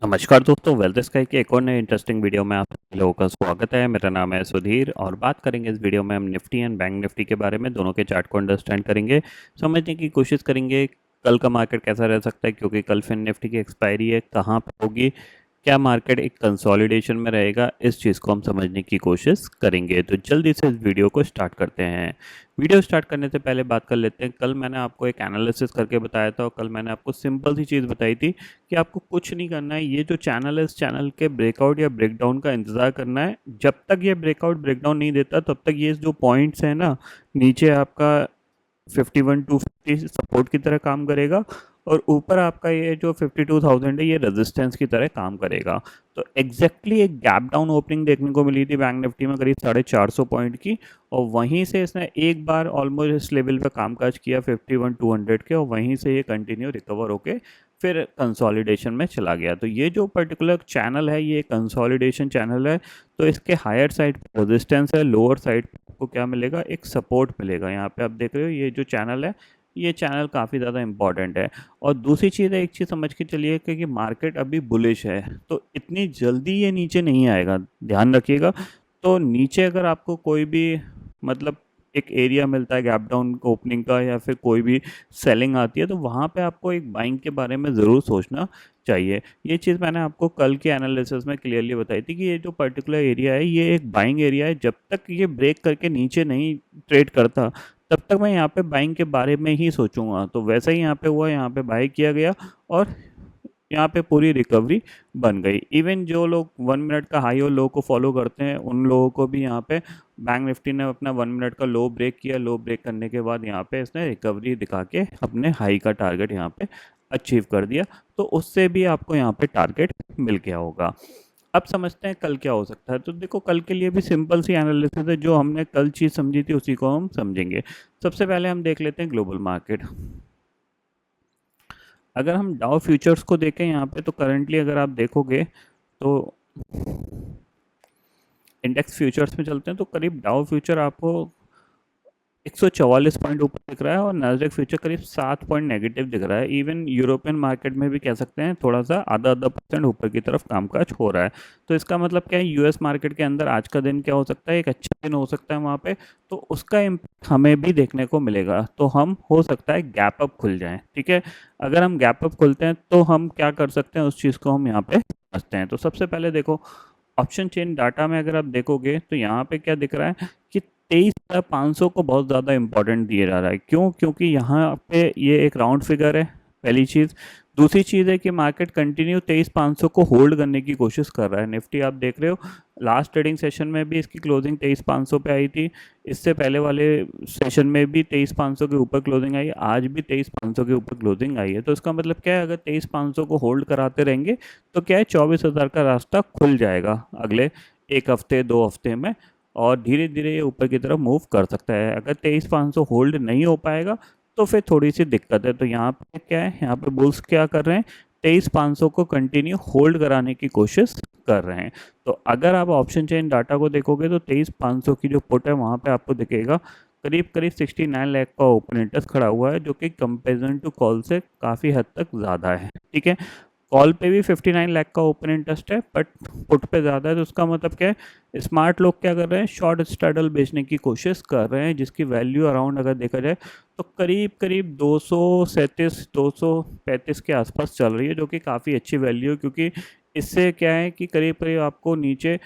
नमस्कार दोस्तों, wealth sky के एक और नए इंटरेस्टिंग वीडियो में आप सभी लोगों का स्वागत है। मेरा नाम है सुधीर और बात करेंगे इस वीडियो में हम निफ्टी एंड बैंक निफ्टी के बारे में। दोनों के चार्ट को अंडरस्टैंड करेंगे, समझने की कोशिश करेंगे कल का मार्केट कैसा रह सकता है, क्योंकि कल फिर निफ्टी की एक्सपायरी है, कहाँ पे होगी, क्या मार्केट एक कंसोलिडेशन में रहेगा, इस चीज़ को हम समझने की कोशिश करेंगे। तो जल्दी से इस वीडियो को स्टार्ट करते हैं। वीडियो स्टार्ट करने से पहले बात कर लेते हैं, कल मैंने आपको एक एनालिसिस करके बताया था और कल मैंने आपको सिंपल सी चीज़ बताई थी कि आपको कुछ नहीं करना है। ये जो चैनल है, इस चैनल के ब्रेकआउट या ब्रेकडाउन का इंतज़ार करना है। जब तक ये ब्रेकआउट ब्रेकडाउन नहीं देता तब तक ये जो पॉइंट्स है ना, नीचे आपका 51,250 सपोर्ट की तरह काम करेगा और ऊपर आपका ये जो 52,000 है ये रेजिस्टेंस की तरह काम करेगा। तो एग्जैक्टली एक गैप डाउन ओपनिंग देखने को मिली थी बैंक निफ्टी में करीब 450 पॉइंट की, और वहीं से इसने एक बार ऑलमोस्ट इस लेवल पे कामकाज किया 51,200 के, और वहीं से ये कंटिन्यू रिकवर होके फिर कंसोलिडेशन में चला गया। तो ये जो पर्टिकुलर चैनल है ये कंसोलिडेशन चैनल है, तो इसके हायर साइड रेजिस्टेंस है, लोअर साइड आपको क्या मिलेगा, एक सपोर्ट मिलेगा। यहाँ पे आप देख रहे हो ये जो चैनल है, ये चैनल काफ़ी ज़्यादा इंपॉर्टेंट है। और दूसरी चीज़ है, एक चीज़ समझ के चलिए कि मार्केट अभी बुलिश है, तो इतनी जल्दी ये नीचे नहीं आएगा, ध्यान रखिएगा। तो नीचे अगर आपको कोई भी मतलब एक एरिया मिलता है गैप डाउन ओपनिंग का, या फिर कोई भी सेलिंग आती है, तो वहाँ पे आपको एक बाइंग के बारे में ज़रूर सोचना चाहिए। ये चीज़ मैंने आपको कल के एनालिसिस में क्लियरली बताई थी कि ये जो पर्टिकुलर एरिया है ये एक बाइंग एरिया है। जब तक ये ब्रेक करके नीचे नहीं ट्रेड करता तब तक मैं यहाँ पे बाइंग के बारे में ही सोचूंगा। तो वैसा ही यहाँ पे हुआ, यहाँ पे बाई किया गया और यहाँ पे पूरी रिकवरी बन गई। इवन जो लोग 1 मिनट का हाई और लो को फॉलो करते हैं उन लोगों को भी यहाँ पे बैंक निफ्टी ने अपना 1 मिनट का लो ब्रेक किया। लो ब्रेक करने के बाद यहाँ पे इसने रिकवरी दिखा के अपने हाई का टारगेट यहाँ पे अचीव कर दिया। तो उससे भी आपको यहाँ पे टारगेट मिल गया होगा। अब समझते हैं कल क्या हो सकता है। तो देखो, कल के लिए भी सिंपल सी एनालिसिस है, जो हमने कल चीज़ समझी थी उसी को हम समझेंगे। सबसे पहले हम देख लेते हैं ग्लोबल मार्केट। अगर हम डाउ फ्यूचर्स को देखें यहाँ पे, तो करंटली अगर आप देखोगे तो इंडेक्स फ्यूचर्स में चलते हैं तो करीब डाउ फ्यूचर आपको 144 पॉइंट ऊपर दिख रहा है और नैस्डैक फ्यूचर करीब 7 पॉइंट नेगेटिव दिख रहा है। इवन यूरोपियन मार्केट में भी कह सकते हैं थोड़ा सा आधा आधा परसेंट ऊपर की तरफ कामकाज हो रहा है। तो इसका मतलब क्या है, यूएस मार्केट के अंदर आज का दिन क्या हो सकता है, एक अच्छा दिन हो सकता है वहाँ पे। तो उसका इम्पैक्ट हमें भी देखने को मिलेगा। तो हम हो सकता है गैप अप खुल जाएं, ठीक है। अगर हम गैप अप खुलते हैं तो हम क्या कर सकते हैं, उस चीज़ को हम यहाँ पे समझते हैं। तो सबसे पहले देखो, ऑप्शन चेन डाटा में अगर आप देखोगे तो यहाँ पे क्या दिख रहा है कि 23,500 को बहुत ज़्यादा इंपॉर्टेंट दिया जा रहा है। क्यों? क्योंकि यहाँ पे ये एक राउंड फिगर है, पहली चीज़। दूसरी चीज़ है कि मार्केट कंटिन्यू 23,500 को होल्ड करने की कोशिश कर रहा है। निफ्टी आप देख रहे हो, लास्ट ट्रेडिंग सेशन में भी इसकी क्लोजिंग 23,500 पे आई थी। इससे पहले वाले सेशन में भी 23,500 के ऊपर क्लोजिंग आई, आज भी 23,500 के ऊपर क्लोजिंग आई है। तो इसका मतलब क्या है, अगर 23,500 को होल्ड कराते रहेंगे तो क्या है, 24,000 का रास्ता खुल जाएगा अगले एक हफ्ते 2 हफ्ते में, और धीरे धीरे ये ऊपर की तरफ मूव कर सकता है। अगर 23,500 होल्ड नहीं हो पाएगा तो फिर थोड़ी सी दिक्कत है। तो यहाँ पे क्या है, यहाँ पे बुल्स क्या कर रहे हैं, 23,500 को कंटिन्यू होल्ड कराने की कोशिश कर रहे हैं। तो अगर आप ऑप्शन चेन डाटा को देखोगे तो 23,500 की जो पुट है वहाँ पे आपको दिखेगा करीब करीब 69 लाख का ओपन इंटरेस्ट खड़ा हुआ है, जो कि कंपेरिजन टू कॉल से काफ़ी हद तक ज़्यादा है, ठीक है। कॉल पे भी 59 लाख का ओपन इंटरेस्ट है, बट पुट पे ज़्यादा है। तो उसका मतलब क्या है, स्मार्ट लोग क्या कर रहे हैं, शॉर्ट स्ट्रैडल बेचने की कोशिश कर रहे हैं, जिसकी वैल्यू अराउंड अगर देखा जाए तो करीब करीब 237 235 के आसपास चल रही है, जो कि काफ़ी अच्छी वैल्यू है। क्योंकि इससे क्या है कि करीब करीब आपको नीचे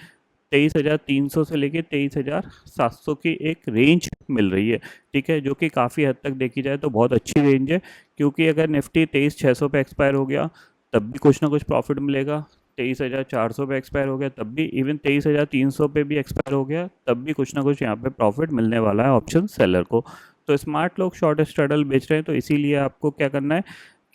23,300 से लेके 23,700 की एक रेंज मिल रही है, ठीक है, जो कि काफ़ी हद तक देखी जाए तो बहुत अच्छी रेंज है। क्योंकि अगर निफ्टी 23,600 पे एक्सपायर हो गया तब भी कुछ ना कुछ प्रॉफिट मिलेगा, 23,400 पे एक्सपायर हो गया तब भी, इवन 23,300 पे भी एक्सपायर हो गया तब भी कुछ ना कुछ यहाँ पे प्रॉफिट मिलने वाला है ऑप्शन सेलर को। तो स्मार्ट लोग शॉर्ट स्ट्रैडल बेच रहे हैं, तो इसीलिए आपको क्या करना है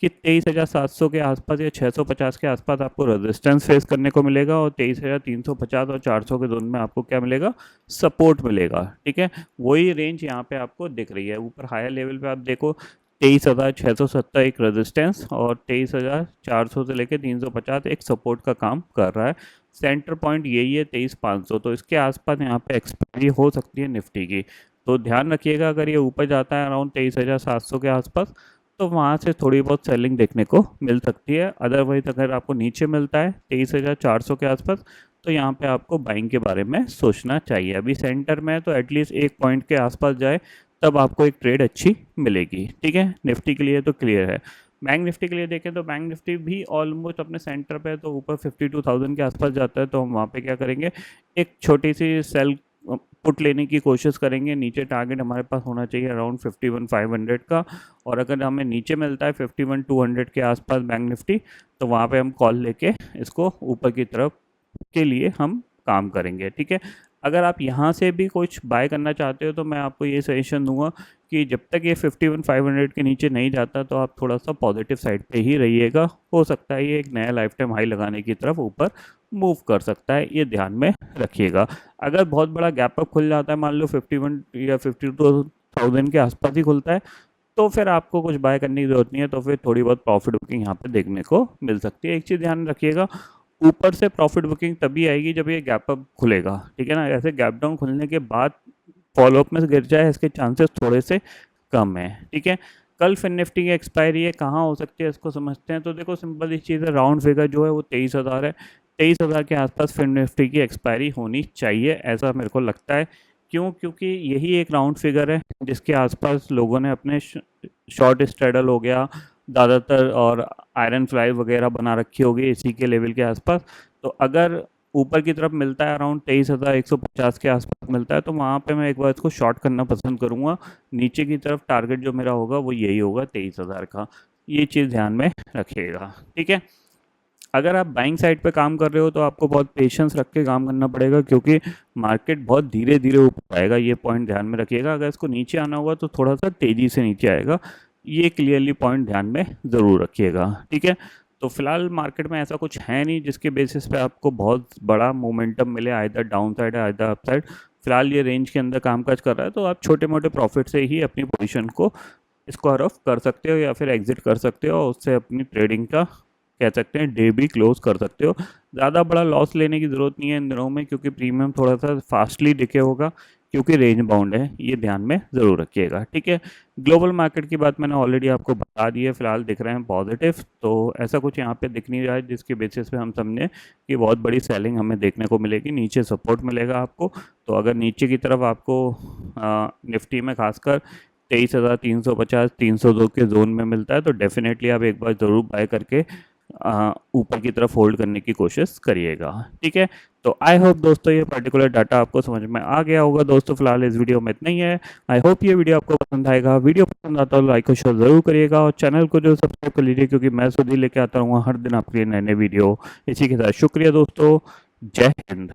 कि 23,700 के आसपास या 650 के आसपास आपको रेजिस्टेंस फेस करने को मिलेगा, और 23,350 और 400 के जोन में आपको क्या मिलेगा, सपोर्ट मिलेगा, ठीक है। वही रेंज यहाँ पे आपको दिख रही है। ऊपर हायर लेवल पे आप देखो 23,670 एक रेजिस्टेंस और 23,400 से लेकर 350 एक सपोर्ट का काम कर रहा है। सेंटर पॉइंट यही है 23,500। तो इसके आसपास यहाँ पे एक्सपायरी हो सकती है निफ्टी की। तो ध्यान रखिएगा, अगर ये ऊपर जाता है अराउंड 23,700 के आसपास तो वहाँ से थोड़ी बहुत सेलिंग देखने को मिल सकती है। अदरवाइज अगर आपको नीचे मिलता है 23,400 के आसपास, तो यहाँ पे आपको बाइंग के बारे में सोचना चाहिए। अभी सेंटर में है तो एटलीस्ट 1 पॉइंट के आसपास जाए, तब आपको एक ट्रेड अच्छी मिलेगी। ठीक है, निफ्टी के लिए तो क्लियर है। बैंक निफ्टी के लिए देखें तो बैंक निफ्टी भी ऑलमोस्ट अपने सेंटर पे है, तो ऊपर 52,000 के आसपास जाता है, तो हम वहाँ पे क्या करेंगे, एक छोटी सी सेल पुट लेने की कोशिश करेंगे। नीचे टारगेट हमारे पास होना चाहिए अराउंड 51,500 का, और अगर हमें नीचे मिलता है 51,200 के आसपास बैंक निफ्टी, तो वहाँ पे हम कॉल लेके इसको ऊपर की तरफ के लिए हम काम करेंगे। ठीक है, अगर आप यहाँ से भी कुछ बाय करना चाहते हो तो मैं आपको ये सजेशन दूंगा कि जब तक ये 51,500 के नीचे नहीं जाता, तो आप थोड़ा सा पॉजिटिव साइड पे ही रहिएगा। हो सकता है ये एक नया लाइफ टाइम हाई लगाने की तरफ ऊपर मूव कर सकता है, ये ध्यान में रखिएगा। अगर बहुत बड़ा गैप अप खुल जाता है, मान लो 51 या 52,000 के आसपास ही खुलता है, तो फिर आपको कुछ बाय करने की जरूरत नहीं है, तो फिर थोड़ी बहुत प्रॉफिट बुकिंग यहाँ पे देखने को मिल सकती है। एक चीज़ ध्यान रखिएगा, ऊपर से प्रॉफिट बुकिंग तभी आएगी जब ये गैप अप खुलेगा। ठीक है ना, ऐसे गैप डाउन खुलने के बाद फॉलोअप में गिर जाए, इसके चांसेस थोड़े से कम है। ठीक है, कल फिर निफ्टी की एक्सपायरी है, कहाँ हो सकती है इसको समझते हैं। तो देखो सिंपल इस चीज़ है, राउंड फिगर जो है वो 23,000 है। 23,000 के आसपास फिर निफ्टी की एक्सपायरी होनी चाहिए, ऐसा मेरे को लगता है। क्यों? क्योंकि यही एक राउंड फिगर है जिसके आसपास लोगों ने अपने शॉर्ट स्ट्रेडल हो गया ज़्यादातर, और आयरन फ्लाई वगैरह बना रखी होगी इसी के लेवल के आसपास। तो अगर ऊपर की तरफ मिलता है अराउंड 23,150 के आसपास मिलता है, तो वहाँ पे मैं एक बार इसको शॉर्ट करना पसंद करूँगा। नीचे की तरफ टारगेट जो मेरा होगा वो यही होगा 23,000 का, ये चीज़ ध्यान में रखिएगा। ठीक है, अगर आप बाइंग साइड पे काम कर रहे हो तो आपको बहुत पेशेंस रख के काम करना पड़ेगा, क्योंकि मार्केट बहुत धीरे धीरे ऊपर आएगा, ये पॉइंट ध्यान में रखिएगा। अगर इसको नीचे आना होगा तो थोड़ा सा तेज़ी से नीचे आएगा, ये क्लियरली पॉइंट ध्यान में ज़रूर रखिएगा। ठीक है, तो फिलहाल मार्केट में ऐसा कुछ है नहीं जिसके बेसिस पे आपको बहुत बड़ा मोमेंटम मिले, आइदर डाउन साइड है आइदर अप साइड। फिलहाल ये रेंज के अंदर कामकाज कर रहा है, तो आप छोटे मोटे प्रॉफिट से ही अपनी पोजीशन को स्क्वायर ऑफ कर सकते हो या फिर एग्जिट कर सकते हो, और उससे अपनी ट्रेडिंग का कह सकते हैं डे भी क्लोज कर सकते हो। ज़्यादा बड़ा लॉस लेने की ज़रूरत नहीं है इन दिनों में, क्योंकि प्रीमियम थोड़ा सा फास्टली डिके होगा, क्योंकि रेंज बाउंड है, ये ध्यान में ज़रूर रखिएगा। ठीक है, ग्लोबल मार्केट की बात मैंने ऑलरेडी आपको बता दी है, फिलहाल दिख रहे हैं पॉजिटिव, तो ऐसा कुछ यहाँ पे दिख नहीं रहा है जिसके बेसिस पे हम समझें कि बहुत बड़ी सेलिंग हमें देखने को मिलेगी। नीचे सपोर्ट मिलेगा आपको, तो अगर नीचे की तरफ आपको निफ्टी में खासकर 23,350 302 के जोन में मिलता है, तो डेफिनेटली आप एक बार ज़रूर बाय करके ऊपर की तरफ होल्ड करने की कोशिश करिएगा। ठीक है, तो आई होप दोस्तों ये पर्टिकुलर डाटा आपको समझ में आ गया होगा। दोस्तों फिलहाल इस वीडियो में इतना ही है। आई होप ये वीडियो आपको पसंद आएगा। वीडियो पसंद आता हो लाइक और शेयर जरूर करिएगा, और चैनल को जो सब्सक्राइब कर लीजिए, क्योंकि मैं सुधी लेके आता रहूँगा हर दिन आपके लिए नए नए वीडियो। इसी के साथ शुक्रिया दोस्तों, जय हिंद।